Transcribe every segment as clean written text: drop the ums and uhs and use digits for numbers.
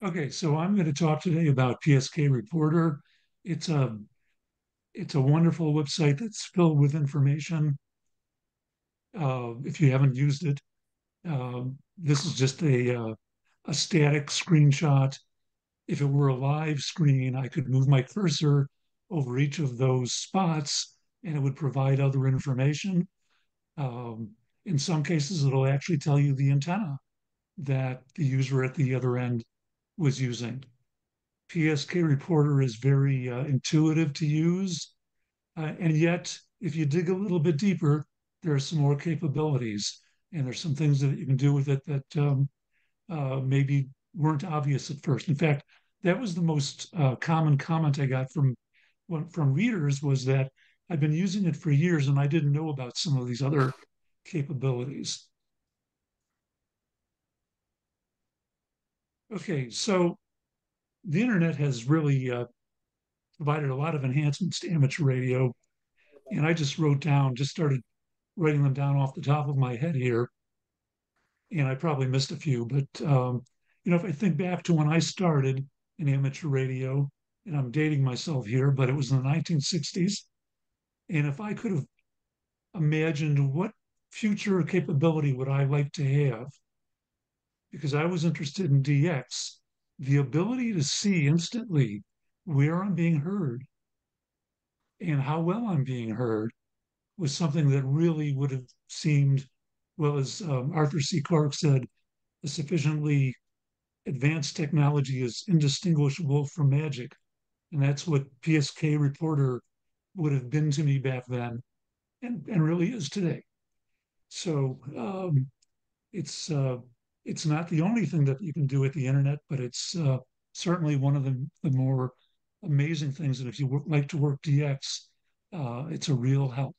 Okay, so I'm going to talk today about PSK Reporter. It's a it's a wonderful website that's filled with information. If you haven't used it, this is just a static screenshot. If it were a live screen, I could move my cursor over each of those spots, and it would provide other information. Um, in some cases, it'll actually tell you the antenna that the user at the other end was using. PSK Reporter is very intuitive to use. And yet, if you dig a little bit deeper, there are some more capabilities. And there's some things that you can do with it that maybe weren't obvious at first. In fact, that was the most common comment I got from readers was that I've been using it for years and I didn't know about some of these other capabilities. Okay, so the internet has really provided a lot of enhancements to amateur radio. And I just started writing them down off the top of my head here. And I probably missed a few, but if I think back to when I started in amateur radio, and I'm dating myself here, but it was in the 1960s. And if I could have imagined what future capability would I like to have, because I was interested in DX, the ability to see instantly where I'm being heard and how well I'm being heard was something that really would have seemed, well, as Arthur C. Clarke said, a sufficiently advanced technology is indistinguishable from magic. And that's what PSK Reporter would have been to me back then and really is today. So it's not the only thing that you can do with the internet, but it's certainly one of the more amazing things. And if you like to work DX, it's a real help.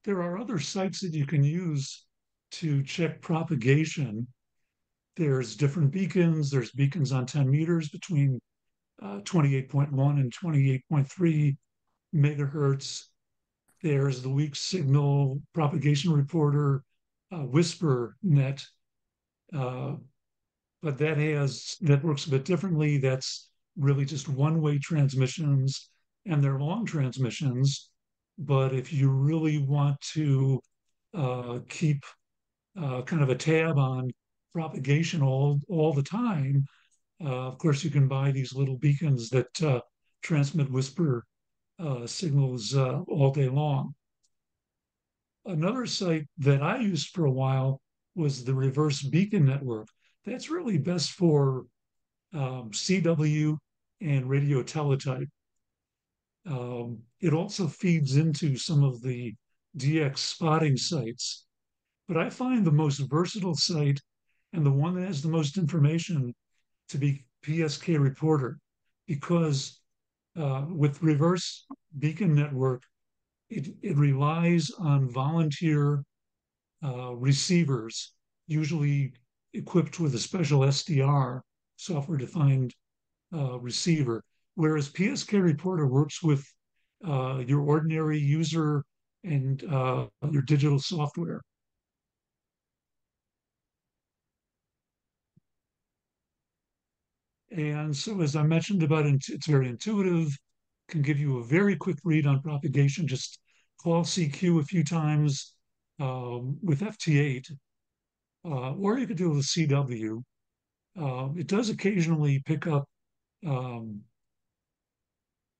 There are other sites that you can use to check propagation. There's different beacons. There's beacons on 10 meters between 28.1 and 28.3 megahertz. There's the weak signal propagation reporter, Whisper Net, uh, but that works a bit differently. That's really just one-way transmissions, and they're long transmissions. But if you really want to keep kind of a tab on propagation all the time, of course, you can buy these little beacons that transmit whisper signals all day long. Another site that I used for a while was the Reverse Beacon Network. That's really best for CW and radio teletype. It also feeds into some of the DX spotting sites. But I find the most versatile site and the one that has the most information to be PSK Reporter because with Reverse Beacon Network, it relies on volunteer receivers, usually equipped with a special SDR, software defined receiver, whereas PSK Reporter works with your ordinary user and your digital software. And so, as I mentioned about it, it's very intuitive, can give you a very quick read on propagation. Just call CQ a few times with FT8, or you could do it with CW. It does occasionally pick up um,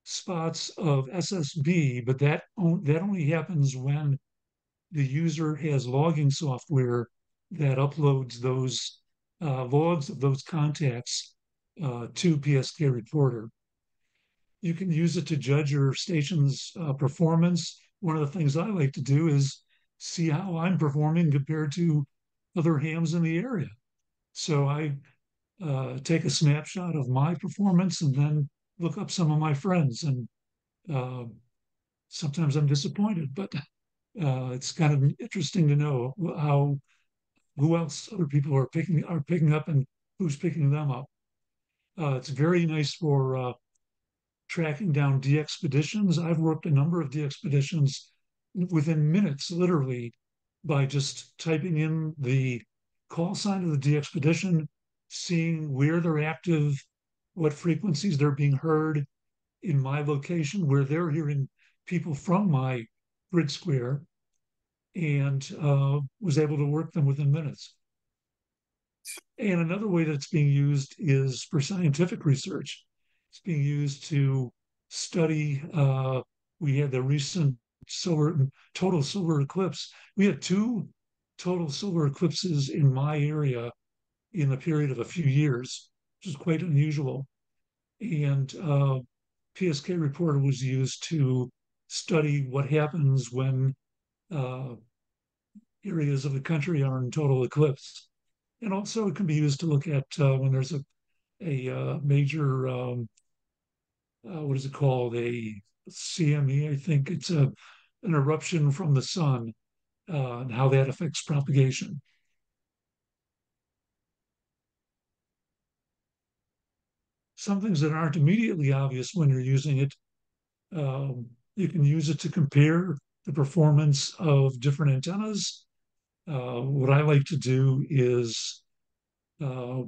spots of SSB, but that only happens when the user has logging software that uploads those logs of those contacts to PSK Reporter. You can use it to judge your station's performance. One of the things I like to do is see how I'm performing compared to other hams in the area. So I take a snapshot of my performance and then look up some of my friends. And uh, sometimes I'm disappointed, but it's kind of interesting to know how who else other people are picking up and who's picking them up. It's very nice for tracking down de-expeditions. I've worked a number of de-expeditions within minutes, literally, by just typing in the call sign of the de-expedition seeing where they're active, what frequencies they're being heard in my location, where they're hearing people from my grid square, and was able to work them within minutes. And another way that it's being used is for scientific research. It's being used to study. We had the recent total solar eclipse. We had two total solar eclipses in my area in a period of a few years, which is quite unusual. And PSK reporter was used to study what happens when uh, areas of the country are in total eclipse. And also, it can be used to look at when there's a major, what is it called? A CME, I think it's an eruption from the sun and how that affects propagation. Some things that aren't immediately obvious when you're using it, you can use it to compare the performance of different antennas. What I like to do is uh,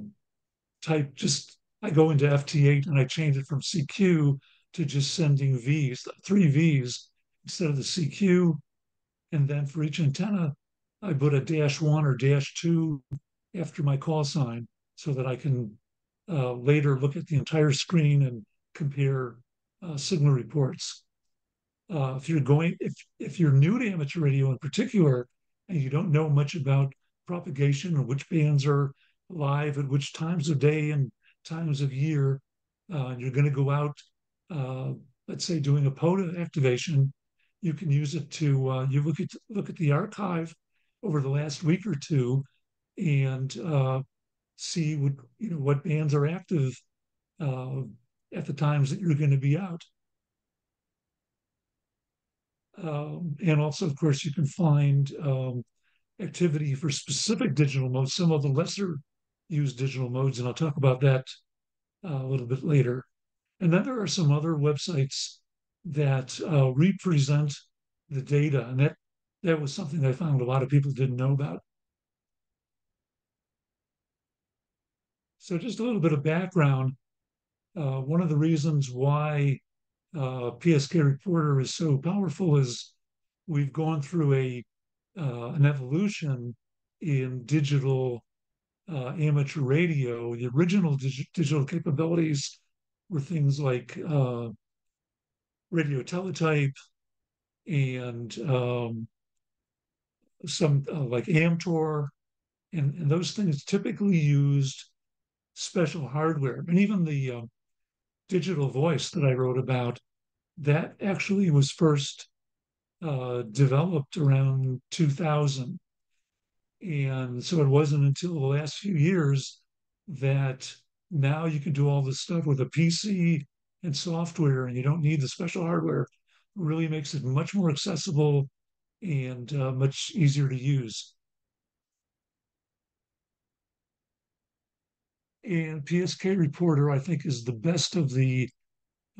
type just, I go into FT8 and I change it from CQ to just sending Vs, 3 Vs instead of the CQ. And then for each antenna, I put a -1 or -2 after my call sign so that I can later look at the entire screen and compare signal reports. If you're new to amateur radio in particular, and you don't know much about propagation or which bands are live at which times of day and times of year, and you're going to go out, uh, let's say doing a POTA activation, you can use it to you look at the archive over the last week or two and see what bands are active uh, at the times that you're going to be out. And also, of course, you can find activity for specific digital modes, some of the lesser used digital modes, and I'll talk about that a little bit later. And then there are some other websites that represent the data, and that was something I found a lot of people didn't know about. So just a little bit of background. One of the reasons why PSK Reporter is so powerful is we've gone through an evolution in digital amateur radio. The original digital capabilities were things like radio teletype and some like Amtor, and those things typically used special hardware. And even the digital voice that I wrote about, that actually was first developed around 2000. And so it wasn't until the last few years that now you can do all this stuff with a PC and software, and you don't need the special hardware. It really makes it much more accessible and much easier to use. And PSK Reporter, I think, is the best of the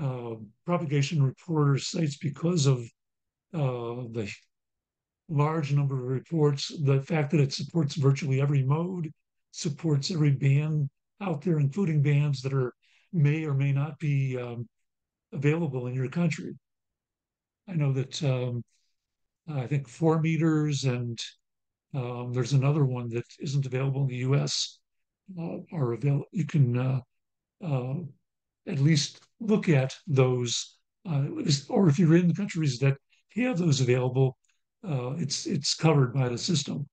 uh, propagation reporter sites because of the large number of reports, the fact that it supports virtually every mode, supports every band out there, including bands that are may or may not be available in your country. I know that I think 4 meters and there's another one that isn't available in the U.S. Are available. You can uh, at least look at those, or if you're in the countries that have those available, it's covered by the system.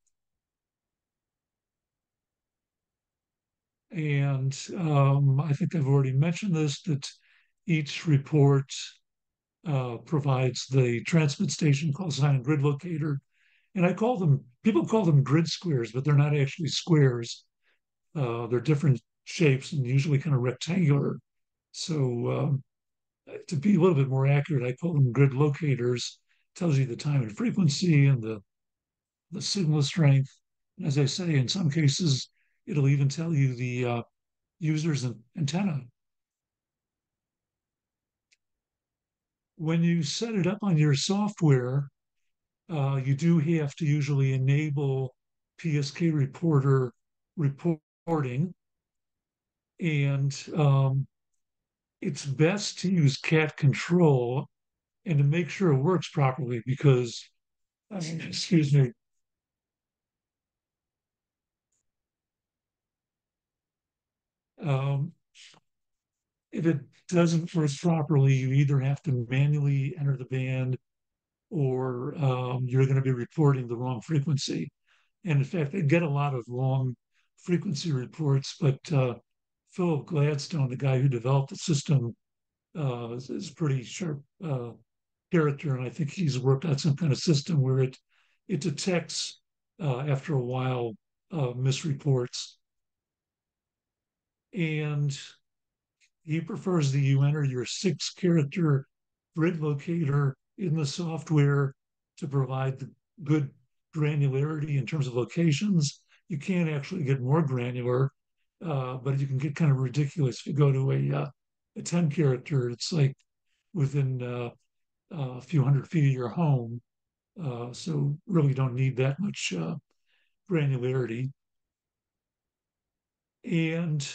And I think I've already mentioned this, that each report provides the transmit station call sign and grid locator. And people call them grid squares, but they're not actually squares. They're different shapes and usually kind of rectangular. So to be a little bit more accurate, I call them grid locators. Tells you the time and frequency and the signal strength. And as I say, in some cases, it'll even tell you the user's antenna. When you set it up on your software, you do have to usually enable PSK reporter reporting. And it's best to use cat control and to make sure it works properly because, I mean, excuse me, um, if it doesn't work properly, you either have to manually enter the band or you're going to be reporting the wrong frequency. And in fact, they get a lot of wrong frequency reports, but Philip Gladstone, the guy who developed the system, is a pretty sharp character, and I think he's worked out some kind of system where it detects after a while misreports, and he prefers that you enter your 6 character grid locator in the software to provide the good granularity in terms of locations. You can't actually get more granular, but you can get kind of ridiculous if you go to a 10 character. It's like within a few hundred feet of your home. So really don't need that much granularity. And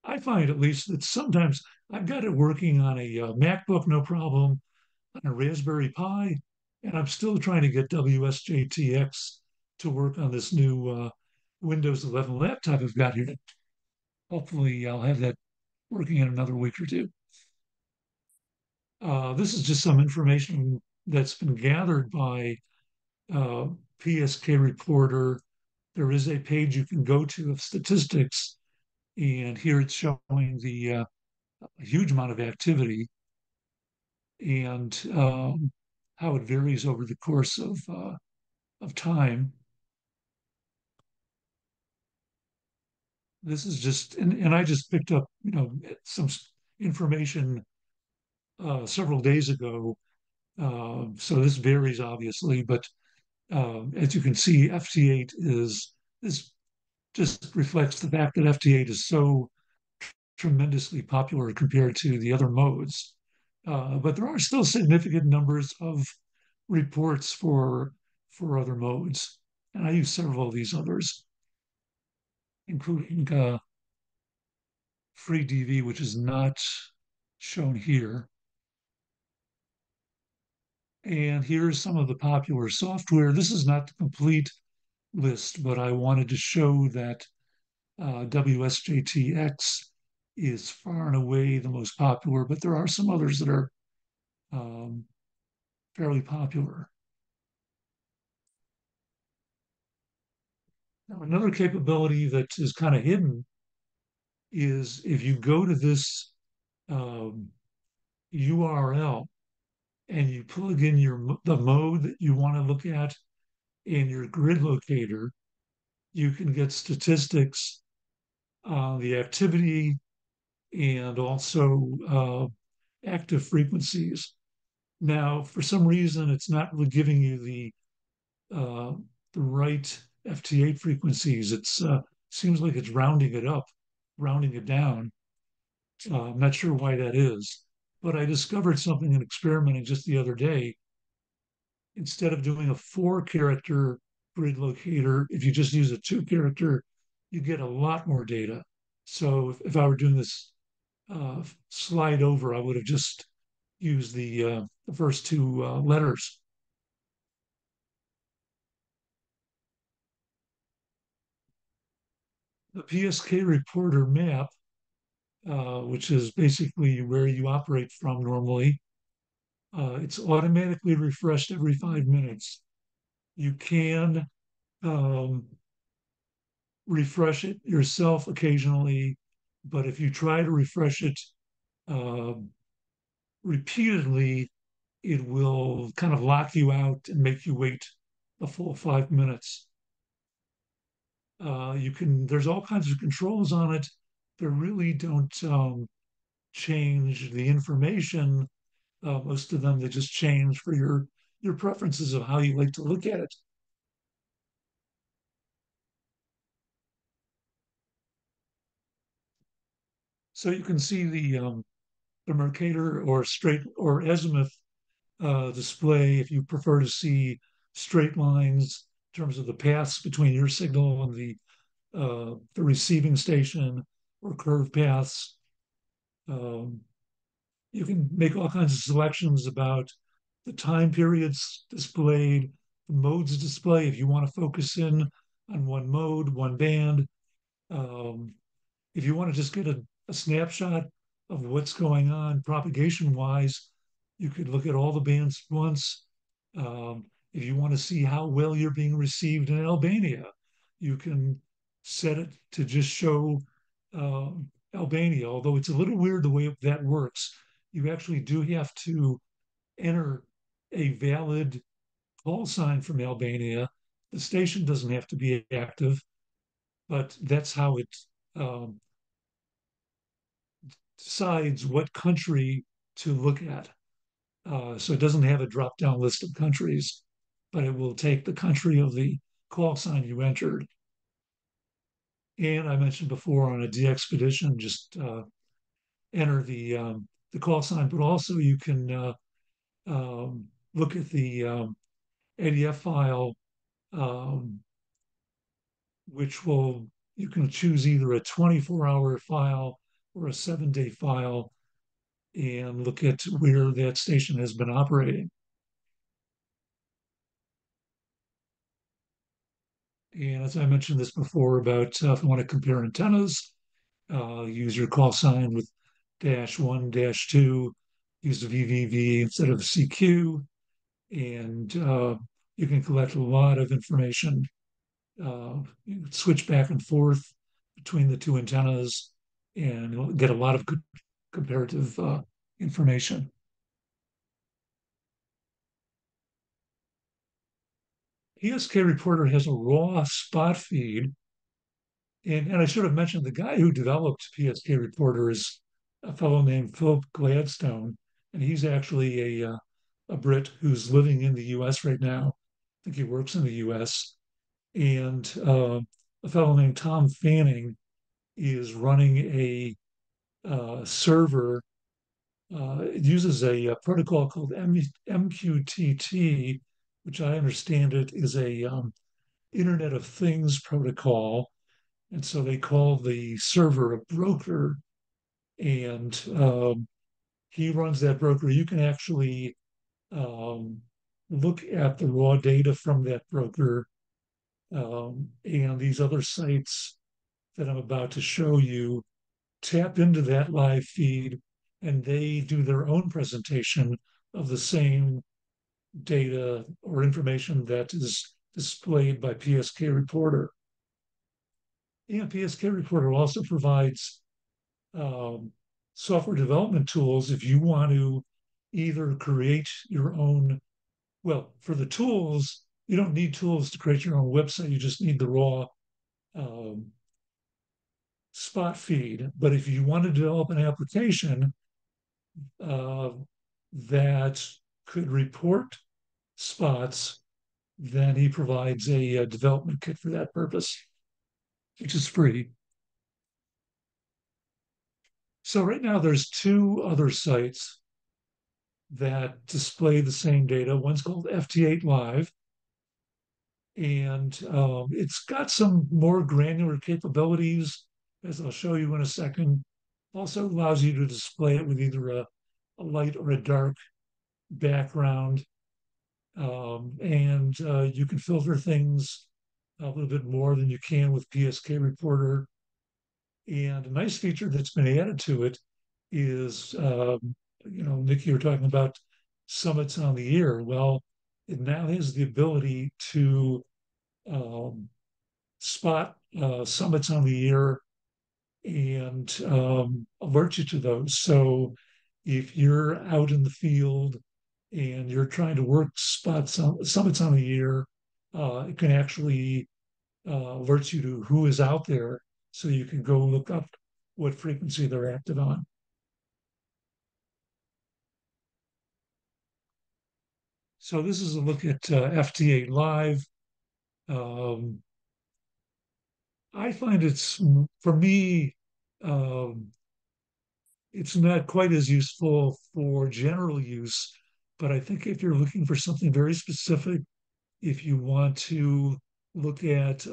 I find at least that sometimes I've got it working on a MacBook, no problem, on a Raspberry Pi, and I'm still trying to get WSJTX to work on this new Windows 11 laptop I've got here. Hopefully, I'll have that working in another week or two. This is just some information that's been gathered by uh, PSK Reporter. There is a page you can go to of statistics, and here it's showing the huge amount of activity and how it varies over the course of time. This is just, and I just picked up, some information several days ago. So this varies obviously, but as you can see, FT8 is just reflects the fact that FT8 is so tremendously popular compared to the other modes. But there are still significant numbers of reports for other modes, and I use several of these others, including FreeDV, which is not shown here. And here's some of the popular software. This is not the complete list, but I wanted to show that WSJTX is far and away the most popular, but there are some others that are um, fairly popular. Now, another capability that is kind of hidden is if you go to this um, URL and you plug in the mode that you want to look at in your grid locator, you can get statistics on the activity and also active frequencies. Now, for some reason, it's not really giving you uh, the right FT8 frequencies. It's seems like it's rounding it up, rounding it down. I'm not sure why that is, but I discovered something in experimenting just the other day. Instead of doing a 4 character grid locator, if you just use a 2 character, you get a lot more data. So if I were doing this slide over, I would have just used the first 2 letters. The PSK reporter map, which is basically where you operate from normally, it's automatically refreshed every 5 minutes. You can um, refresh it yourself occasionally, but if you try to refresh it uh, repeatedly, it will kind of lock you out and make you wait a full 5 minutes. There's all kinds of controls on it that really don't change the information. Most of them, they just change for your preferences of how you like to look at it. So you can see the Mercator or straight or azimuth display if you prefer to see straight lines in terms of the paths between your signal and the receiving station. or curved paths. Um, you can make all kinds of selections about the time periods displayed, the modes display, if you want to focus in on one mode, one band. Um, if you want to just get a snapshot of what's going on propagation wise, you could look at all the bands at once. If you want to see how well you're being received in Albania, you can set it to just show uh, Albania, although it's a little weird the way that works. You actually do have to enter a valid call sign from Albania. The station doesn't have to be active, but that's how it um, decides what country to look at. So it doesn't have a drop down list of countries, but it will take the country of the call sign you entered. And I mentioned before on a DXpedition, just enter the call sign, but also you can look at the ADF file, um, which will, you can choose either a 24-hour file or a 7-day file and look at where that station has been operating. And as I mentioned this before about if you want to compare antennas, use your call sign with -1, -2, use the VVV instead of CQ, and you can collect a lot of information. You can switch back and forth between the two antennas and you'll get a lot of good comparative information. PSK Reporter has a raw spot feed. And I should have mentioned the guy who developed PSK Reporter is a fellow named Philip Gladstone. And he's actually a Brit who's living in the US right now. I think he works in the US. And a fellow named Tom Fanning is running a server. It uses a protocol called MQTT, which I understand it is a Internet of Things protocol. And so they call the server a broker, and he runs that broker. You can actually um, look at the raw data from that broker and these other sites that I'm about to show you. Tap into that live feed, and they do their own presentation of the same data or information that is displayed by PSK Reporter. And PSK Reporter also provides um, software development tools if you want to either create your own. Well, for the tools, you don't need tools to create your own website. You just need the raw um, spot feed. But if you want to develop an application uh, that could report spots, then he provides a development kit for that purpose, which is free. So right now there's two other sites that display the same data. One's called FT8 Live, and it's got some more granular capabilities, as I'll show you in a second. Also allows you to display it with either a light or a dark background. And you can filter things a little bit more than you can with PSK Reporter. And a nice feature that's been added to it is, Nikki, you were talking about summits on the ear. Well, it now has the ability to um, spot summits on the ear and alert you to those. So if you're out in the field and you're trying to work summits on the ear, it can actually alert you to who is out there so you can go look up what frequency they're active on. So this is a look at FT8 Live. Um, I find for me, um, it's not quite as useful for general use, but I think if you're looking for something very specific, if you want to look at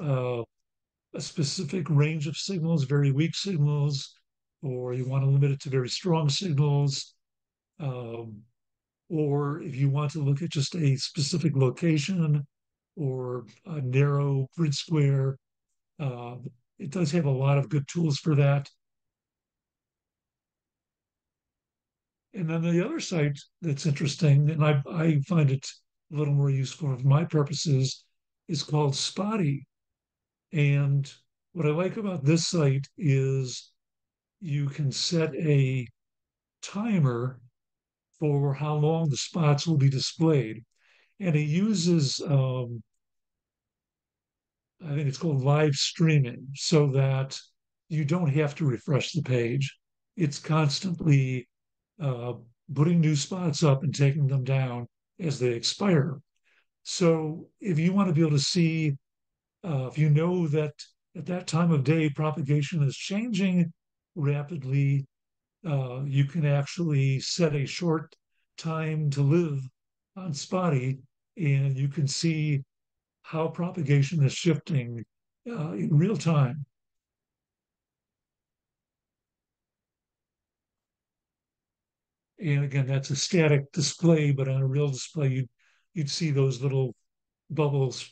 a specific range of signals, very weak signals, or you want to limit it to very strong signals, um, or if you want to look at just a specific location or a narrow grid square, uh, it does have a lot of good tools for that. And then the other site that's interesting, and I find it a little more useful for my purposes, is called Spotty. And what I like about this site is you can set a timer for how long the spots will be displayed. And it uses, I think it's called live streaming, so that you don't have to refresh the page. It's constantly uh, putting new spots up and taking them down as they expire. So if you want to be able to see, if you know that at that time of day propagation is changing rapidly, you can actually set a short time to live on Spotty, and you can see how propagation is shifting in real time. And again, that's a static display, but on a real display, you'd see those little bubbles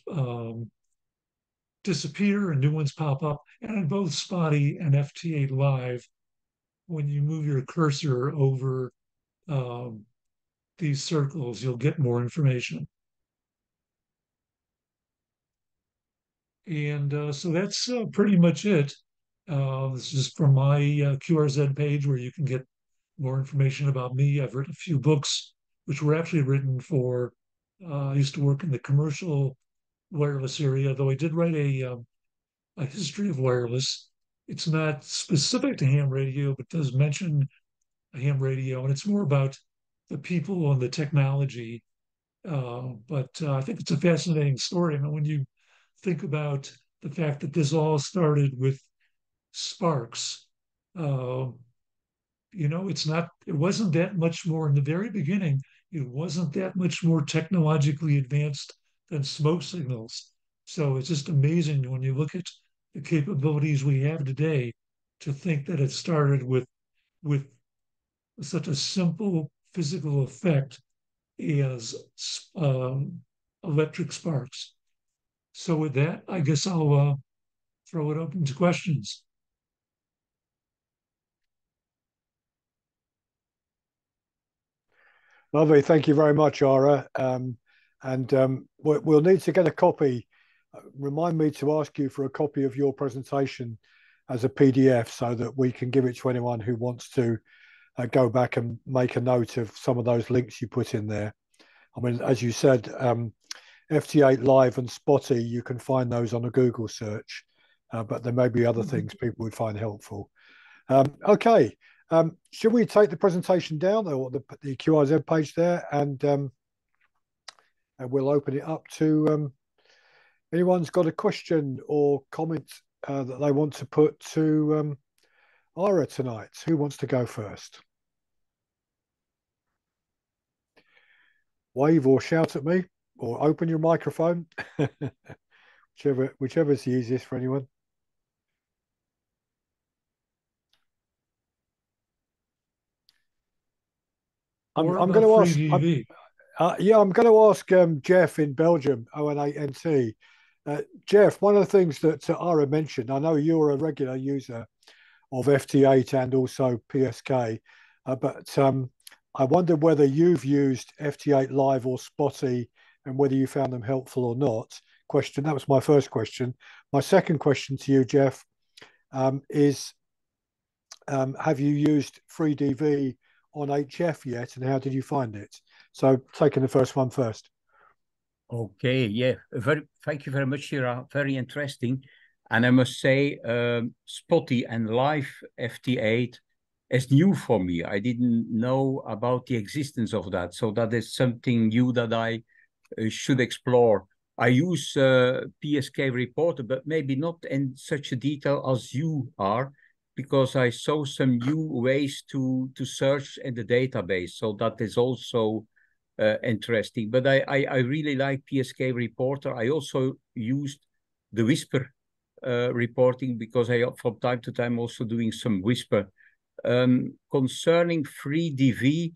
disappear and new ones pop up. And on both Spotty and FT8 Live, when you move your cursor over um, these circles, you'll get more information. And so that's pretty much it. This is from my QRZ page where you can get more information about me. I've written a few books, which were actually written for, I used to work in the commercial wireless area, though I did write a history of wireless. It's not specific to ham radio, but does mention a ham radio, and it's more about the people and the technology. But I think it's a fascinating story. I mean, when you think about the fact that this all started with sparks, uh, it wasn't that much more in the very beginning. It wasn't that much more technologically advanced than smoke signals. So it's just amazing when you look at the capabilities we have today to think that it started with such a simple physical effect as um, electric sparks. So with that, I guess I'll throw it open to questions. Lovely. Thank you very much, Ara. We'll need to get a copy. Remind me to ask you for a copy of your presentation as a PDF so that we can give it to anyone who wants to go back and make a note of some of those links you put in there. I mean, as you said, FT8 Live and Spotty, you can find those on a Google search, but there may be other things people would find helpful. Okay. Should we take the presentation down or the QRZ page there, and we'll open it up to anyone's got a question or comment that they want to put to Ira tonight. Who wants to go first? Wave or shout at me, or open your microphone, whichever's the easiest for anyone. I'm going to ask. I'm going to ask Jeff in Belgium, ON8NT. Jeff, one of the things that Ara mentioned, I know you're a regular user of FT8 and also PSK, but I wonder whether you've used FT8 Live or Spotty and whether you found them helpful or not. That was my first question. My second question to you, Jeff, is have you used FreeDV on HF yet, and how did you find it? So taking the first one first. Okay, yeah, thank you very much, Shira. Very interesting. And I must say, Spotty and Live FT8 is new for me. I didn't know about the existence of that. So that is something new that I should explore. I use PSK Reporter, but maybe not in such a detail as you are, because I saw some new ways to search in the database. So that is also interesting. But I really like PSK Reporter. I also used the Whisper reporting, because I from time to time also doing some whisper. Concerning FreeDV,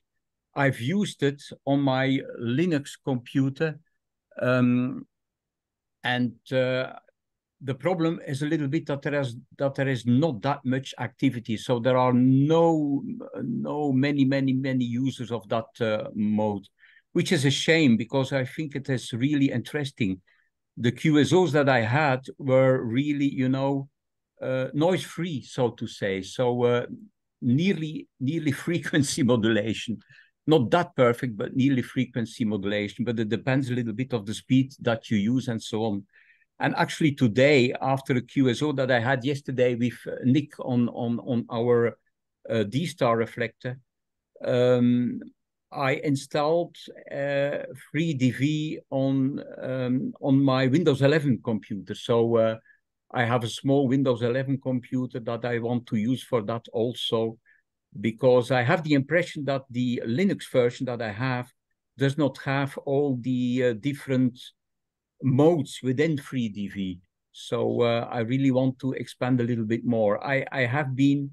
I've used it on my Linux computer, and the problem is a little bit that there is not that much activity. So there are many users of that mode, which is a shame, because I think it is really interesting. The QSOs that I had were really, noise free, so to say. So nearly frequency modulation. Not that perfect, but nearly frequency modulation. But it depends a little bit of the speed that you use and so on. And actually today, after a QSO that I had yesterday with Nick on our D-Star reflector, I installed FreeDV on my Windows 11 computer. So I have a small Windows 11 computer that I want to use for that also, because I have the impression that the Linux version that I have does not have all the different modes within FreeDV. So I really want to expand a little bit more. I have been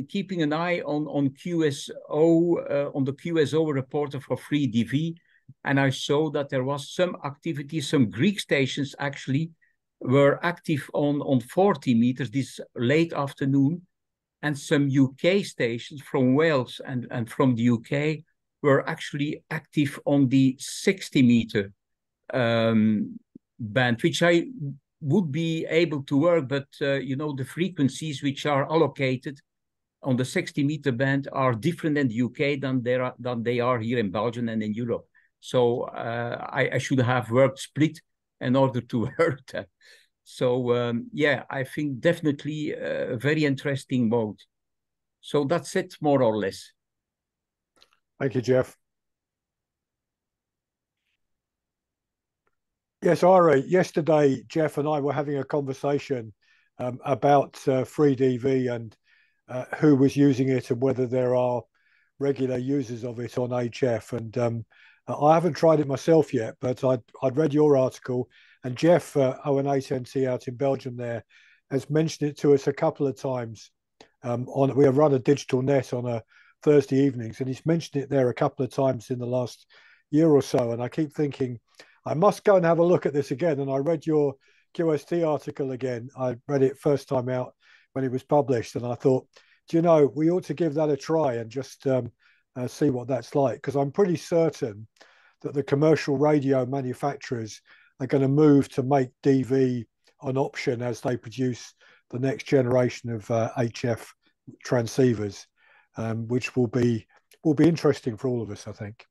keeping an eye on QSO on the QSO reporter for FreeDV, and I saw that there was some activity. Some Greek stations actually were active on 40 meters this late afternoon, and some UK stations from Wales and from the UK were actually active on the 60-meter band, which I would be able to work, but the frequencies which are allocated on the 60-meter band are different in the UK than they are here in Belgium and in Europe. So I should have worked split in order to work that. So yeah, I think definitely a very interesting mode. So that's it, more or less. Thank you, Jeff. Yes, Ari, yesterday, Jeff and I were having a conversation about FreeDV and who was using it and whether there are regular users of it on HF. And I haven't tried it myself yet, but I'd read your article, and Jeff, ON8NT out in Belgium there, has mentioned it to us a couple of times. We run a digital net on a Thursday evenings, and he's mentioned it there a couple of times in the last year or so. And I keep thinking, I must go and have a look at this again. And I read your QST article again. I read it first time out when it was published, and I thought, we ought to give that a try and just see what that's like, because I'm pretty certain that the commercial radio manufacturers are going to move to make DV an option as they produce the next generation of HF transceivers, which will be interesting for all of us, I think.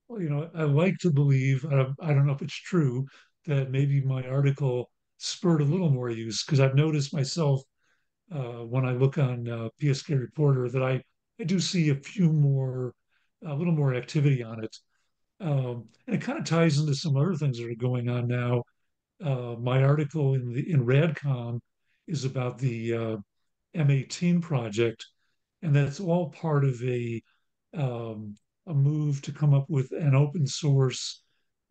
Well, I like to believe, I don't know if it's true, that maybe my article spurred a little more use, because I've noticed myself when I look on PSK Reporter that I do see a little more activity on it. And it kind of ties into some other things that are going on now. My article in Radcom is about the M18 project, and that's all part of a move to come up with an open source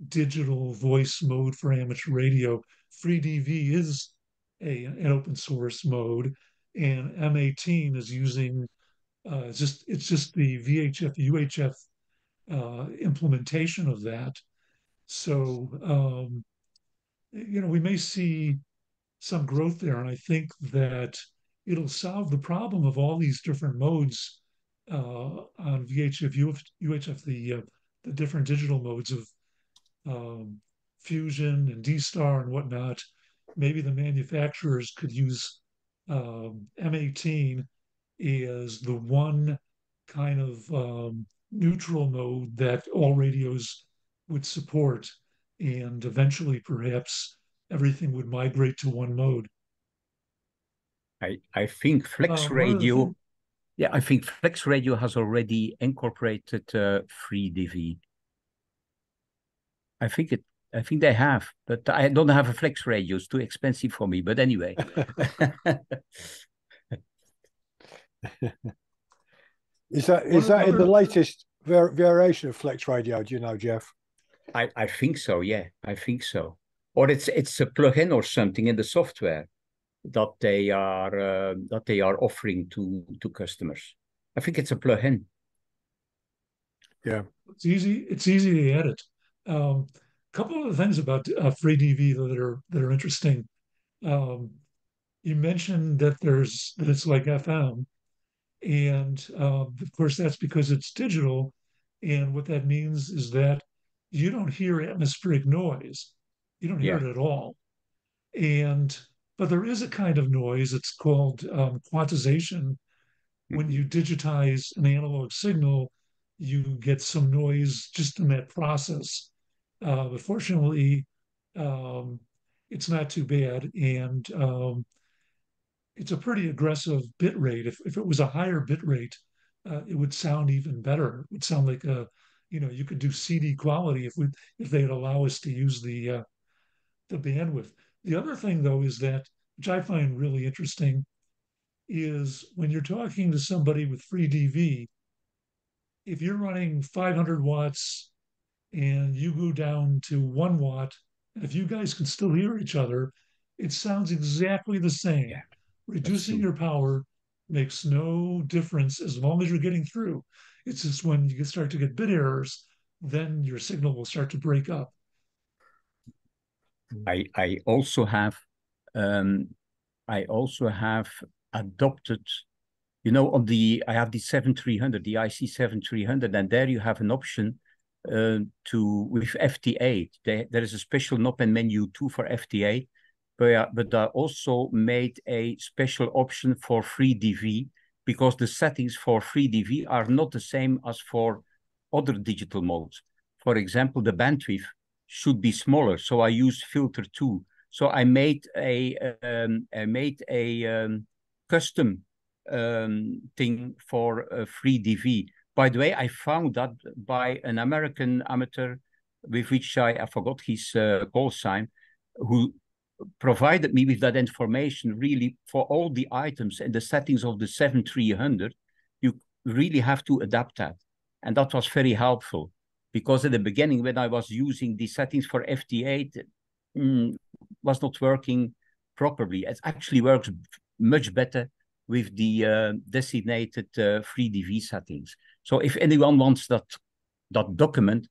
digital voice mode for amateur radio. FreeDV is an open source mode, and M18 is using it's just the VHF UHF implementation of that. So we may see some growth there, and I think that it'll solve the problem of all these different modes on VHF, UHF, the different digital modes of Fusion and D-Star and whatnot. Maybe the manufacturers could use M18 as the one kind of neutral mode that all radios would support, and eventually perhaps everything would migrate to one mode. I think Flex Radio, yeah, I think Flex Radio has already incorporated FreeDV. I think they have, but I don't have a Flex Radio. It's too expensive for me. But anyway. Is that in the latest variation of Flex Radio? Do you know, Jeff? I think so. Yeah, I think so. or it's a plugin or something in the software that they are offering to customers. I think it's a plugin. Yeah, it's easy. It's easy to edit. A couple of the things about free DV though that are interesting. Um, you mentioned that it's like FM, and of course that's because it's digital. And what that means is that you don't hear atmospheric noise. You don't hear Yeah. it at all. And but there is a kind of noise. It's called quantization. When Mhm. you digitize an analog signal, you get some noise just in that process. But fortunately, um, it's not too bad, and it's a pretty aggressive bit rate. If it was a higher bit rate, it would sound even better. It would sound like you could do CD quality if they'd allow us to use the bandwidth. The other thing though is that, which I find really interesting, is when you're talking to somebody with free DV, if you're running 500 watts and you go down to 1 watt, and if you guys can still hear each other, it sounds exactly the Yeah, same. that's Reducing true. your power makes no difference as long as you're getting through. It's just when you start to get bit errors, then your signal will start to break up. I also have um, I also have adopted, on I have the 7300, the IC 7300, and there you have an option with FT8. There is a special knob and menu too for FT8, but I also made a special option for FreeDV because the settings for FreeDV are not the same as for other digital modes. For example, the bandwidth should be smaller, so I use filter 2. So I made a custom thing for FreeDV. By the way, I found that by an American amateur with which I forgot his call sign, who provided me with that information really for all the items and the settings of the 7300. You really have to adapt that. And that was very helpful because at the beginning, when I was using the settings for FT8, was not working properly. It actually works much better with the designated FreeDV settings. So if anyone wants that document,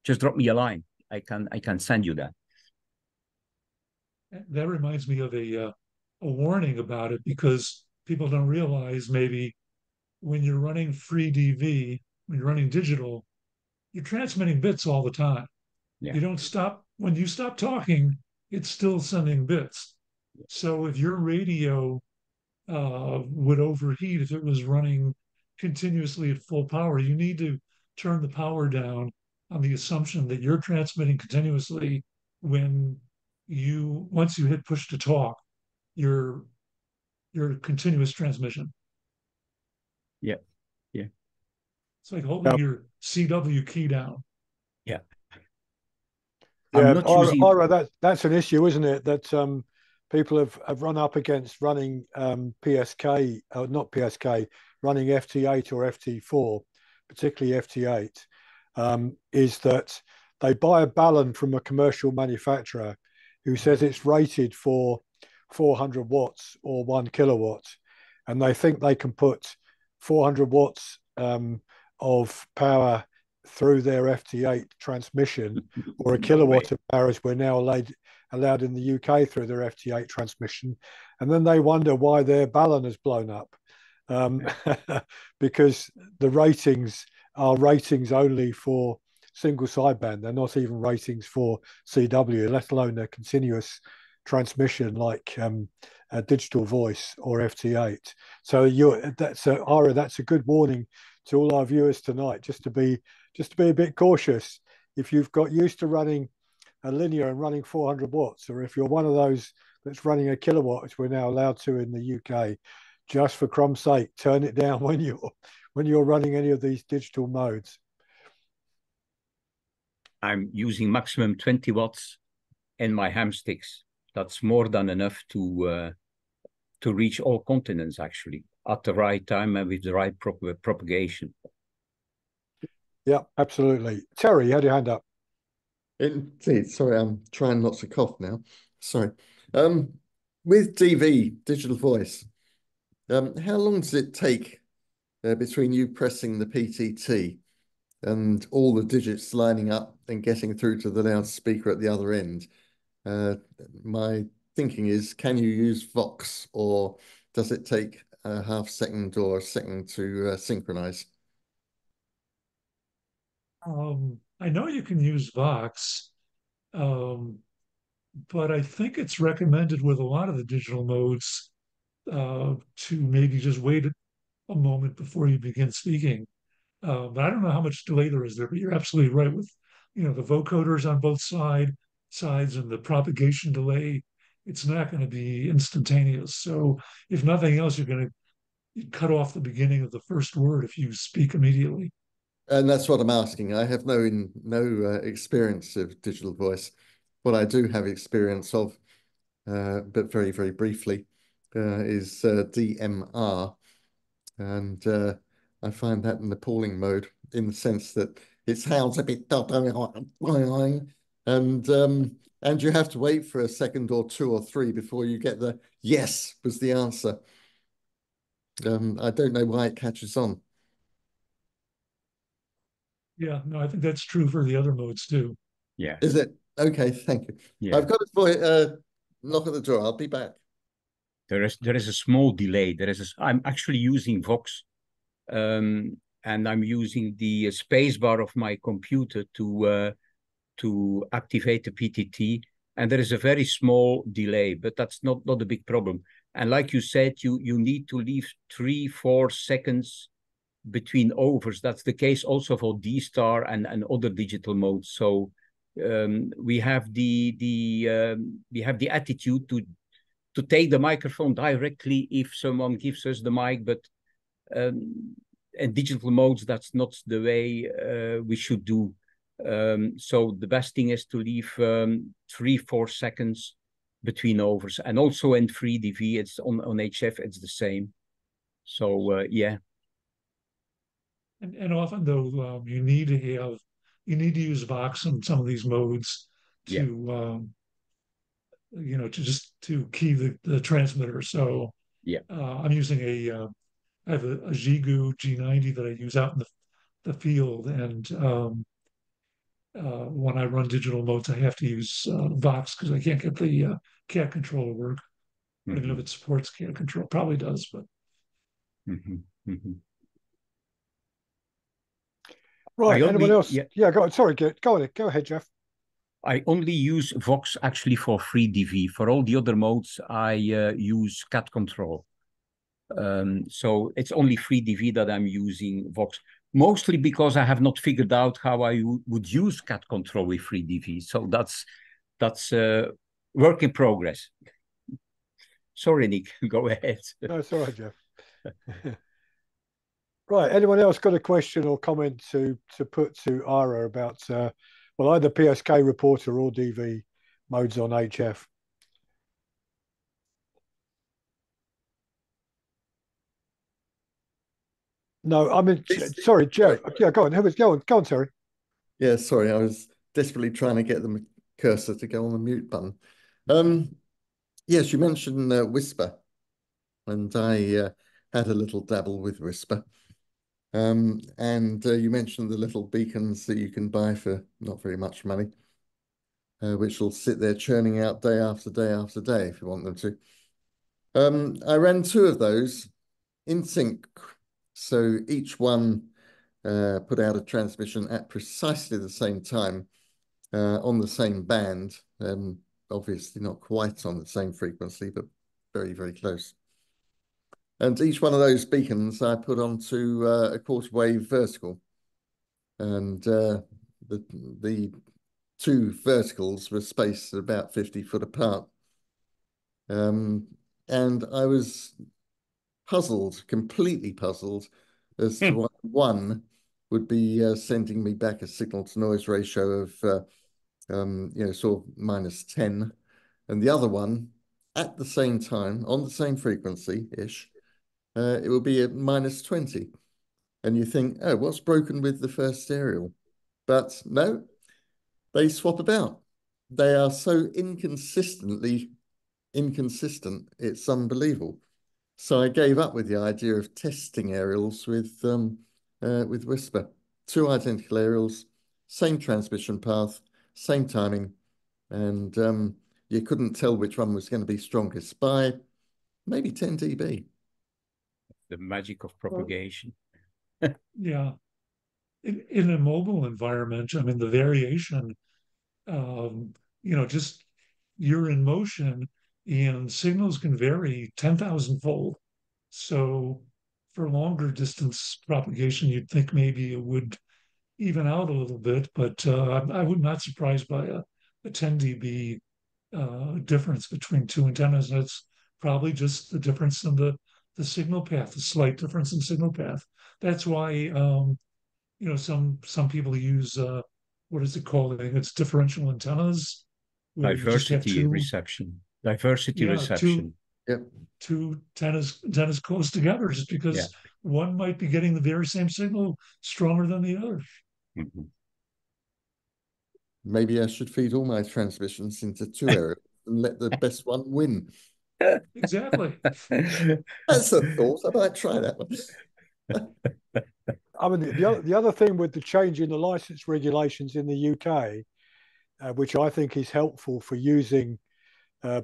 just drop me a line. I can send you that. That reminds me of a warning about it because people don't realize maybe when you're running free DV, when you're running digital, you're transmitting bits all the time. Yeah. You don't stop. When you stop talking, it's still sending bits. So if your radio would overheat if it was running continuously at full power, you need to turn the power down on the assumption that you're transmitting continuously when once you hit push to talk, your continuous transmission. Yeah. Yeah. It's like holding yeah, your CW key down. Yeah. I'm yeah. not using. That's an issue, isn't it? That people have run up against running PSK, not PSK, running FT8 or FT4, particularly FT8, is that they buy a balun from a commercial manufacturer who says it's rated for 400 watts or 1 kilowatt, and they think they can put 400 watts of power through their FT8 transmission, or a No way. kilowatt of power as we're now allowed in the UK through their FT8 transmission, and then they wonder why their balun has blown up, because the ratings are ratings only for single sideband. They're not even ratings for CW, let alone a continuous transmission like a digital voice or FT8. So Ira, that's a good warning to all our viewers tonight, just to be a bit cautious. If you've got used to running a linear and running 400 watts, or if you're one of those that's running a kilowatt, which we're now allowed to in the UK, just for crumb's sake, turn it down when you're running any of these digital modes. I'm using maximum 20 watts in my ham sticks. That's more than enough to reach all continents actually at the right time and with the right propagation. Yeah, absolutely. Terry, you had your hand up. Indeed. Sorry, I'm trying not to cough now. Sorry. Um, with DV, digital voice, how long does it take between you pressing the PTT and all the digits lining up and getting through to the loudspeaker at the other end? Uh, my thinking is, can you use Vox, or does it take a half second or a second to synchronize? I know you can use Vox, um, but I think it's recommended with a lot of the digital modes to maybe just wait a moment before you begin speaking. But I don't know how much delay there is there. But you're absolutely right with, the vocoders on both sides and the propagation delay. It's not going to be instantaneous. So if nothing else, you're going to cut off the beginning of the first word if you speak immediately. And that's what I'm asking. I have no experience of digital voice. What I do have experience of, but very, very briefly, is DMR. And I find that an appalling mode in the sense that it sounds a bit and you have to wait for a second or two or three before you get the yes was the answer. I don't know why it catches on. Yeah, no, I think that's true for the other modes too. Yeah. Is it? Okay, thank you. Yeah. I've got knock at the door. I'll be back. There is a small delay. I'm actually using Vox, and I'm using the space bar of my computer to activate the PTT, and there is a very small delay, but that's not a big problem. And like you said, you need to leave 3-4 seconds between overs. That's the case also for D star and other digital modes. So we have the attitude to take the microphone directly if someone gives us the mic, but in digital modes, that's not the way we should do. So the best thing is to leave 3-4 seconds between overs, and also in 3DV, it's on HF, it's the same. So yeah. And often though, you need to use Vox in some of these modes Yeah. to to just to key the transmitter. So Yeah. I'm using I have a Jigu G90 that I use out in the field, and when I run digital modes, I have to use Vox because I can't get the cat control to work. I don't even know if Mm-hmm. it supports cat control. Probably does, but Mm-hmm. Mm-hmm. Right. Anyone else? Yeah, go on. Sorry, go on. Go ahead, Jeff. I only use Vox actually for 3DV. For all the other modes, I use cat control. So it's only 3DV that I'm using Vox, mostly because I have not figured out how I would use cat control with 3DV. So that's work in progress. Sorry, Nick, go ahead. No, it's all right, Jeff. Right. Anyone else got a question or comment to put to Ira about well, either PSK reporter or DV modes on HF? No, I mean, sorry, Jeff. Yeah, go on. Go on, Terry. Yeah, sorry, I was desperately trying to get the cursor to go on the mute button. Yes, you mentioned Whisper, and I had a little dabble with Whisper. And you mentioned the little beacons that you can buy for not very much money, which will sit there churning out day after day after day if you want them to. I ran two of those in sync, so each one put out a transmission at precisely the same time on the same band. Obviously not quite on the same frequency, but very, very close. And each one of those beacons I put onto a quarter wave vertical. And the two verticals were spaced at about 50 foot apart. And I was puzzled, completely puzzled, as to why one would be sending me back a signal to noise ratio of sort of -10, and the other one at the same time on the same frequency-ish, it will be at -20. And you think, oh, what's broken with the first stereo? But no, they swap about. They are so inconsistently inconsistent. It's unbelievable. So I gave up with the idea of testing aerials with Whisper. Two identical aerials, same transmission path, same timing, and you couldn't tell which one was going to be strongest by maybe 10 dB. The magic of propagation. Yeah. In a mobile environment, I mean, the variation, just you're in motion and signals can vary 10,000 fold. So for longer distance propagation, you'd think maybe it would even out a little bit, but I would not surprised by a 10 dB difference between two antennas. And it's probably just the difference in the signal path, the slight difference in signal path. That's why some people use what is it called? I think it's differential antennas, where you just have Diversity two, reception. Diversity yeah, two reception. Yep. two antennas close together, just Yeah. because one might be getting the very same signal stronger than the other. Mm-hmm. Maybe I should feed all my transmissions into two areas and let the best one win. Exactly. That's a thought. I might try that one. I mean, the other thing with the change in the license regulations in the UK, which I think is helpful for using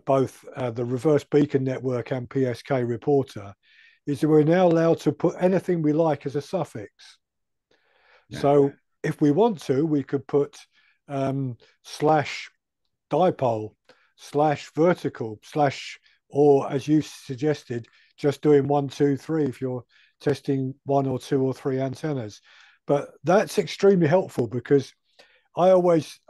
both the reverse beacon network and PSK reporter, is that we're now allowed to put anything we like as a suffix. Yeah. So if we want to, we could put slash dipole, slash vertical, slash, or as you suggested, just doing 1, 2, 3 if you're testing 1 or 2 or 3 antennas. But that's extremely helpful because I always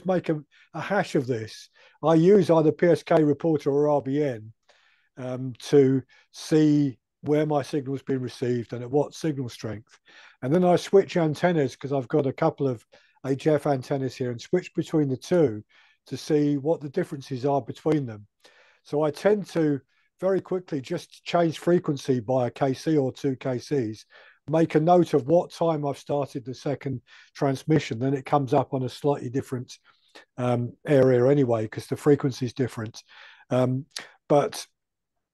make a hash of this. I use either PSK reporter or RBN to see where my signal's been received and at what signal strength. And then I switch antennas because I've got a couple of HF antennas here and switch between the two to see what the differences are between them. So I tend to very quickly just change frequency by a KC or 2 KCs, make a note of what time I've started the second transmission, then it comes up on a slightly different area anyway, because the frequency is different. But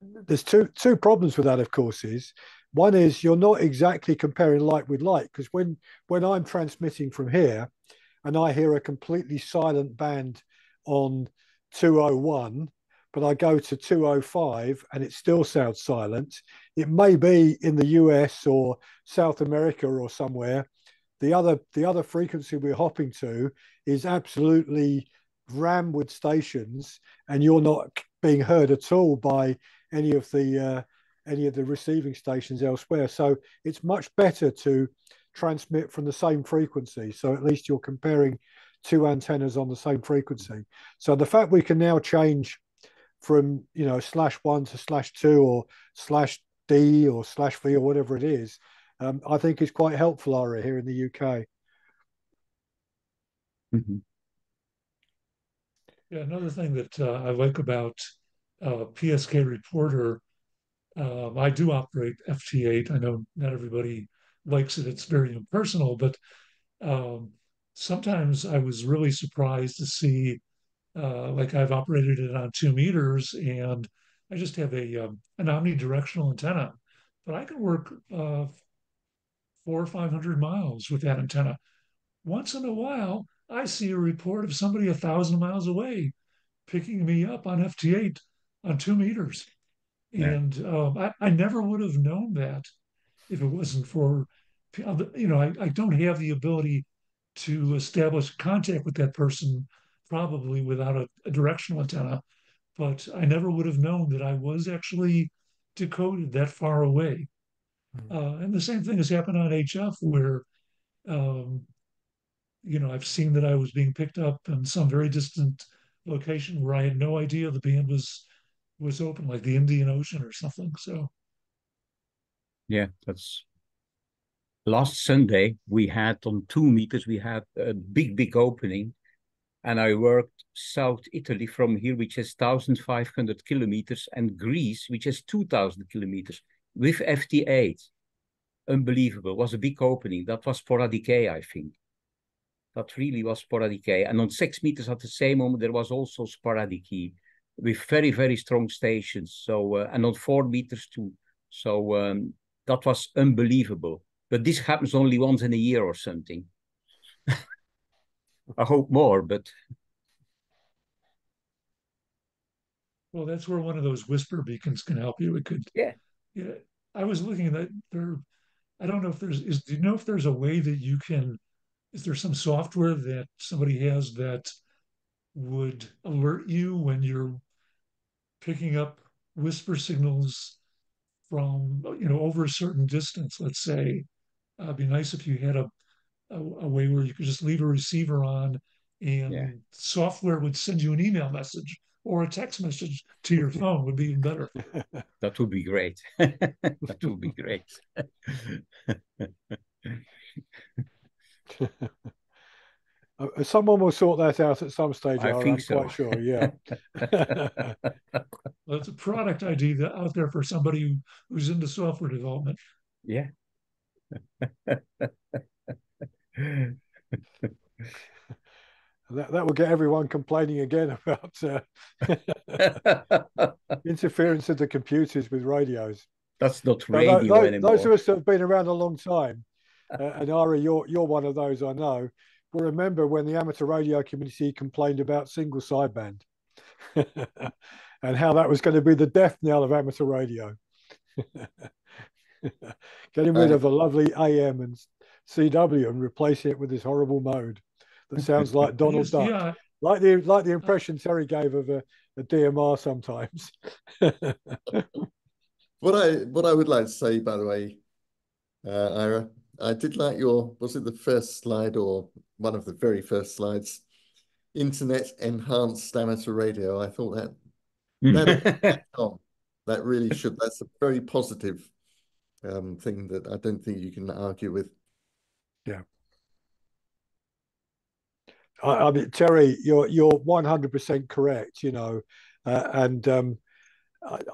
there's two problems with that, of course. One is you're not exactly comparing light with light, because when I'm transmitting from here and I hear a completely silent band on 201, but I go to 205 and it still sounds silent, it may be in the US or South America or somewhere. The other frequency we're hopping to is absolutely rammed with stations, and you're not being heard at all by any of the receiving stations elsewhere. So it's much better to transmit from the same frequency. So at least you're comparing two antennas on the same frequency. So the fact we can now change from /1 to /2 or /D or /V or whatever it is, I think is quite helpful, Ara, here in the UK. Mm-hmm. Yeah, another thing that I like about PSK Reporter, I do operate FT8. I know not everybody likes it. It's very impersonal, but sometimes I was really surprised to see, like I've operated it on 2 meters, and I just have an omnidirectional antenna, but I can work 400 or 500 miles with that antenna. Once in a while, I see a report of somebody 1,000 miles away picking me up on FT8 on 2 meters. Yeah. And I never would have known that if it wasn't for, I don't have the ability to establish contact with that person probably without a directional antenna, but I never would have known that I was actually decoded that far away. And the same thing has happened on HF where, um, I've seen that I was being picked up in some very distant location where I had no idea the band was open, like the Indian Ocean or something. So yeah, that's last Sunday we had on 2 meters, we had a big opening, and I worked South Italy from here, which is 1,500 kilometers, and Greece, which is 2,000 kilometers, with FT8. Unbelievable. It was a big opening. That was for Radike, I think. that really was sporadic. And on 6 meters at the same moment, there was also sporadic with very, very strong stations. So, and on 4 meters too. So that was unbelievable. But this happens only once in a year or something. I hope more, but. Well, that's where one of those whisper beacons can help you. It could, Yeah. yeah. I was looking at that there. I don't know if do you know if there's a way that you can, is there some software that somebody has that would alert you when you're picking up whisper signals from, over a certain distance, let's say? It'd be nice if you had a way where you could just leave a receiver on Yeah. and software would send you an email message or a text message to your phone would be even better. That would be great. That would be great. Someone will sort that out at some stage. I think I'm so. quite sure. Yeah. Well, it's a product idea out there for somebody who's into software development. Yeah. That will get everyone complaining again about interference of the computers with radios. That's not radio anymore. Those of us that have been around a long time, and Ara, you're one of those I know, will remember when the amateur radio community complained about single sideband and how that was going to be the death knell of amateur radio. Getting rid of the lovely AM and CW and replacing it with this horrible mode that sounds like Donald Duck. Yeah. Like the impression Terry gave of a DMR sometimes. What I would like to say, by the way, Ira, I did like was it the first slide or one of the very first slides, internet enhanced amateur radio. I thought that really should. That's a very positive thing that I don't think you can argue with. Yeah. I mean, Terry, you're 100% correct. And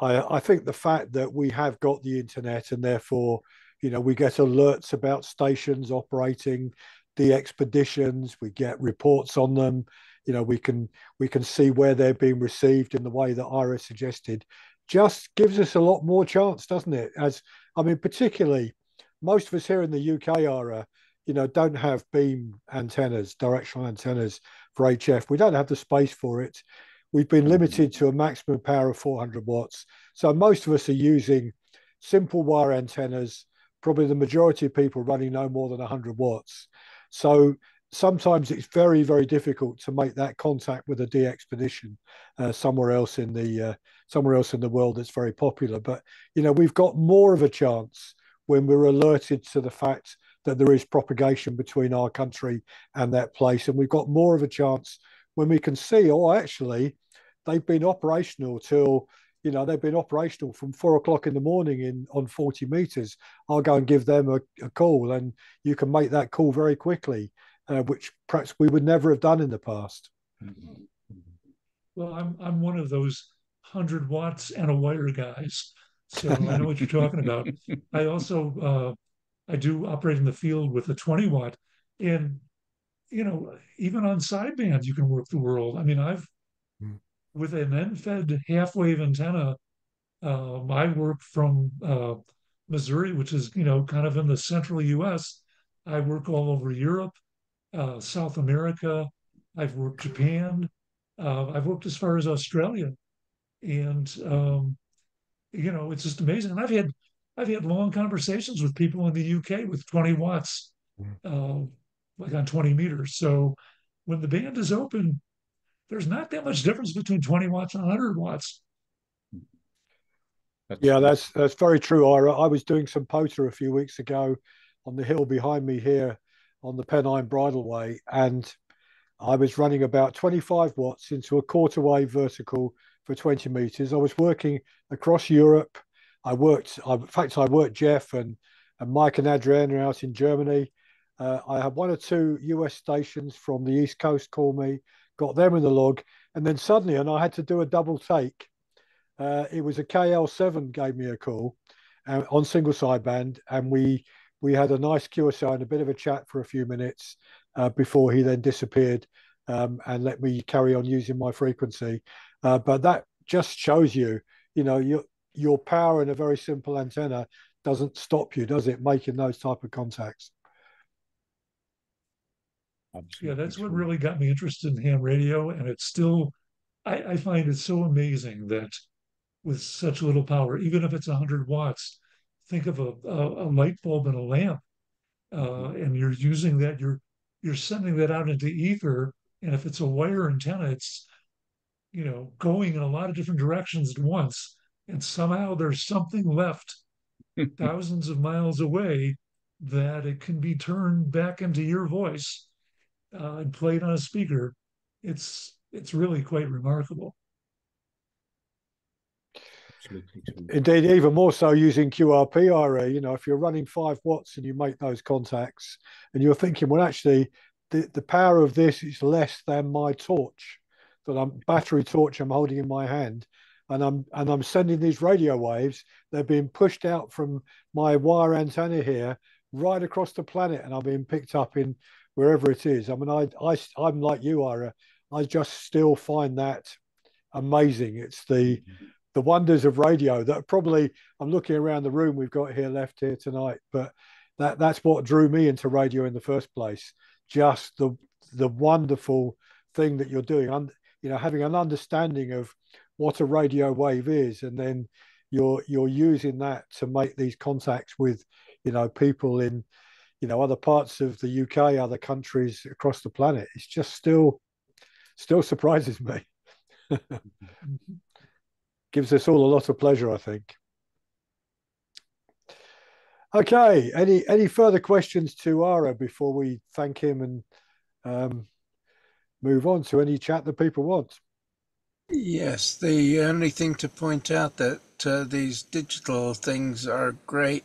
I think the fact that we have got the internet and therefore, we get alerts about stations operating, the expeditions, we get reports on them. We can see where they're being received in the way that Ira suggested. Just gives us a lot more chance, doesn't it? Particularly most of us here in the UK, Ira, don't have beam antennas, directional antennas for HF. We don't have the space for it. We've been limited to a maximum power of 400 watts. So most of us are using simple wire antennas, probably the majority of people running no more than 100 watts. So sometimes it's very, very difficult to make that contact with a de-expedition somewhere else in the world that's very popular. But, we've got more of a chance when we're alerted to the fact that there is propagation between our country and that place. And we've got more of a chance when we can see, actually, they've been operational till, they've been operational from 4 o'clock in the morning on 40 meters. I'll go and give them a call, and you can make that call very quickly, which perhaps we would never have done in the past. Well, I'm one of those 100 watts and a wire guys, so I know what you're talking about. I also I do operate in the field with a 20 watt, and even on sideband you can work the world. I mean, with an end-fed half-wave antenna, I work from Missouri, which is kind of in the central U.S. I work all over Europe, South America. I've worked Japan. I've worked as far as Australia, and it's just amazing. And I've had long conversations with people in the UK with 20 watts, like on 20 meters. So when the band is open, there's not that much difference between 20 watts and 100 watts. That's very true, Ira. I was doing some POTA a few weeks ago on the hill behind me here on the Pennine Bridleway, and I was running about 25 watts into a quarter wave vertical for 20 meters. I was working across Europe. I worked Jeff and Mike and Adriana out in Germany. I had 1 or 2 US stations from the East Coast call me, got them in the log, and then suddenly, and I had to do a double take. It was a KL7 gave me a call on single sideband, and we had a nice QSO and a bit of a chat for a few minutes. before he then disappeared and let me carry on using my frequency. But that just shows you, your power in a very simple antenna doesn't stop you, does it, making those type of contacts? Yeah, that's what really got me interested in ham radio. And it's still, I find it so amazing that with such little power, even if it's 100 watts, think of a light bulb and a lamp, and you're using that, you're sending that out into ether. And if it's a wire antenna, it's, going in a lot of different directions at once. And somehow there's something left thousands of miles away that it can be turned back into your voice and played on a speaker. It's really quite remarkable. Indeed, even more so using QRP, Ira. If you're running 5 watts and you make those contacts, and you're thinking, well, actually, the power of this is less than my torch, battery torch I'm holding in my hand, and I'm sending these radio waves. They're being pushed out from my wire antenna here right across the planet, and are being picked up in wherever it is. I mean, I'm like you, Ira. I just still find that amazing. It's the wonders of radio that probably, I'm looking around the room we've got here left here tonight, but that's what drew me into radio in the first place. Just the wonderful thing that you're doing, and having an understanding of what a radio wave is, and then you're using that to make these contacts with people in other parts of the UK, other countries across the planet. It's just still surprises me. Gives us all a lot of pleasure, I think. Okay, any further questions to Ara before we thank him and move on to any chat that people want? Yes, the only thing to point out that these digital things are great,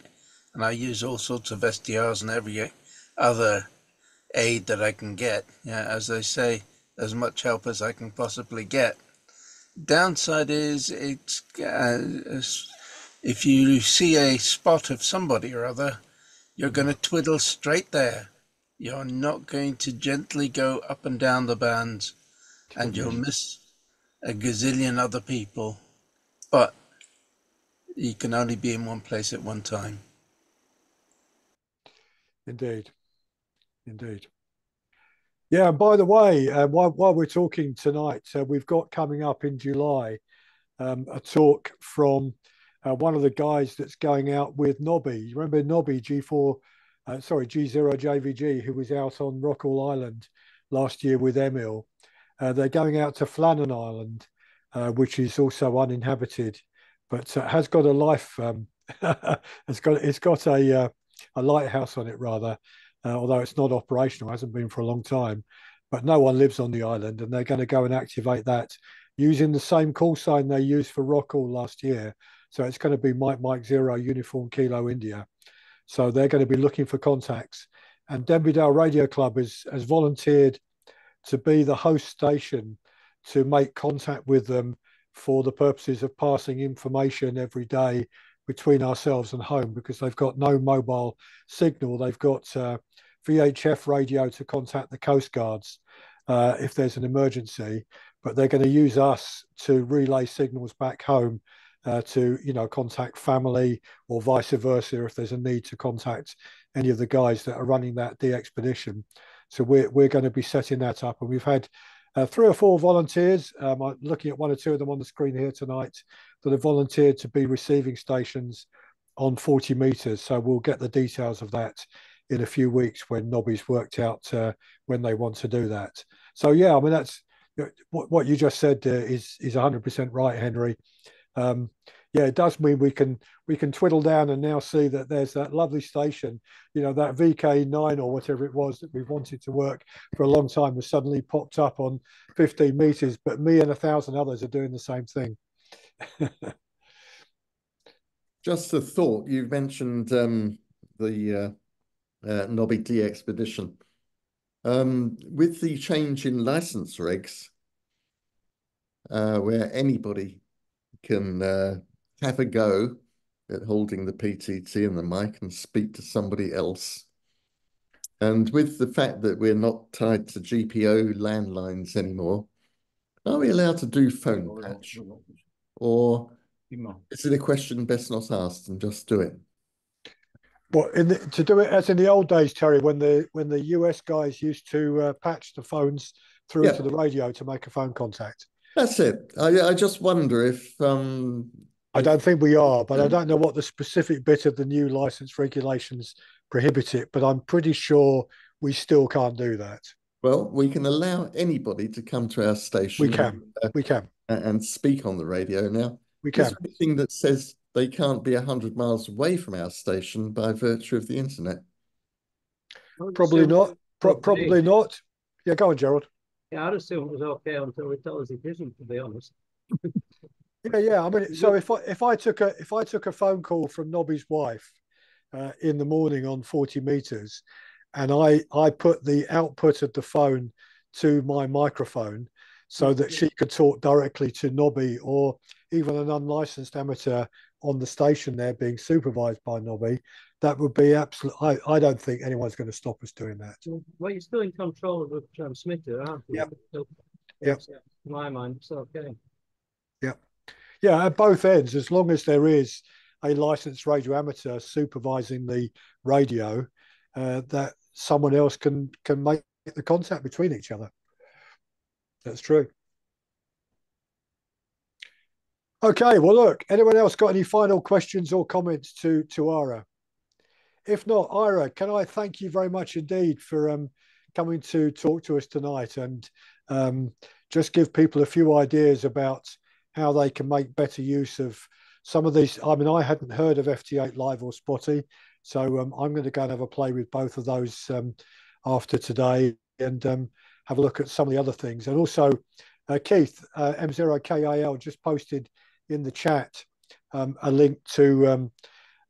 and I use all sorts of SDRs and every other aid that I can get. Yeah, as they say, as much help as I can possibly get. Downside is it's if you see a spot of somebody or other, you're going to twiddle straight there. You're not going to gently go up and down the bands, and you'll miss a gazillion other people. But you can only be in one place at one time. Indeed. Yeah, and by the way, while we're talking tonight, we've got coming up in July a talk from one of the guys that's going out with Nobby. You remember Nobby G0JVG, who was out on Rockall Island last year with Emil. They're going out to Flannan Island, which is also uninhabited, but has got a life. It's got a lighthouse on it, rather, although it's not operational, hasn't been for a long time. But no one lives on the island, and they're going to go and activate that using the same call sign they used for Rockall last year. So it's going to be Mike 0 Uniform Kilo India. So they're going to be looking for contacts. And Denbydale Radio Club has volunteered to be the host station to make contact with them for the purposes of passing information every day between ourselves and home, because they've got no mobile signal. They've got VHF radio to contact the Coast Guards if there's an emergency, but they're going to use us to relay signals back home to contact family, or vice versa if there's a need to contact any of the guys that are running that de-expedition. So we're going to be setting that up, and we've had 3 or 4 volunteers. I'm looking at 1 or 2 of them on the screen here tonight that have volunteered to be receiving stations on 40 meters. So we'll get the details of that in a few weeks when Nobby's worked out when they want to do that. So yeah, I mean, that's what you just said is 100% right, Henry. Yeah, it does mean we can twiddle down and now see that there's that lovely station, that VK9 or whatever it was that we've wanted to work for a long time has suddenly popped up on 15 meters, but me and 1,000 others are doing the same thing. Just a thought, you mentioned the Nobby D expedition. With the change in license regs, where anybody can have a go at holding the PTT and the mic and speak to somebody else, And with the fact that we're not tied to GPO landlines anymore, are we allowed to do phone patch? Or is it a question best not asked and just do it? Well, to do it as in the old days, Terry, when the US guys used to patch the phones through to the radio to make a phone contact. That's it. I just wonder if I don't think we are, but I don't know what the specific bit of the new license regulations prohibit it, but I'm pretty sure we still can't do that. Well, we can allow anybody to come to our station. We can. And speak on the radio now. We can. Is there anything that says they can't be 100 miles away from our station by virtue of the internet? Probably not. Probably not. Yeah, go on, Gerald. Yeah, I'd assume it was okay until they tell us it isn't, to be honest. Yeah. I mean, so if I took a phone call from Nobby's wife in the morning on 40 meters, and I put the output of the phone to my microphone so that she could talk directly to Nobby, or even an unlicensed amateur on the station there being supervised by Nobby, that would be absolute. I don't think anyone's going to stop us doing that. Well, you're still in control of the transmitter, aren't you? Yep. So, yep. In my mind, it's okay. Yeah, at both ends, as long as there is a licensed radio amateur supervising the radio, that someone else can make the contact between each other. That's true. Okay, well, look, anyone else got any final questions or comments to Ira? If not, Ira, can I thank you very much indeed for coming to talk to us tonight and just give people a few ideas about how they can make better use of some of these. I mean, I hadn't heard of FT8 Live or Spotty, so I'm going to go and have a play with both of those after today and have a look at some of the other things. And also, Keith, M0KIL just posted in the chat a link to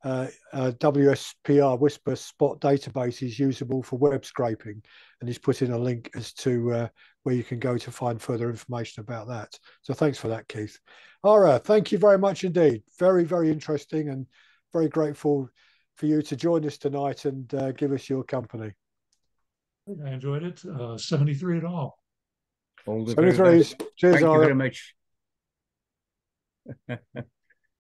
WSPR Whisper Spot database is usable for web scraping, and he's put in a link as to where you can go to find further information about that. So thanks for that, Keith. Ara, thank you very much indeed. Very, very interesting, and very grateful for you to join us tonight and give us your company. I enjoyed it. 73 at all. 73s. Cheers, Thank Ara. you very much.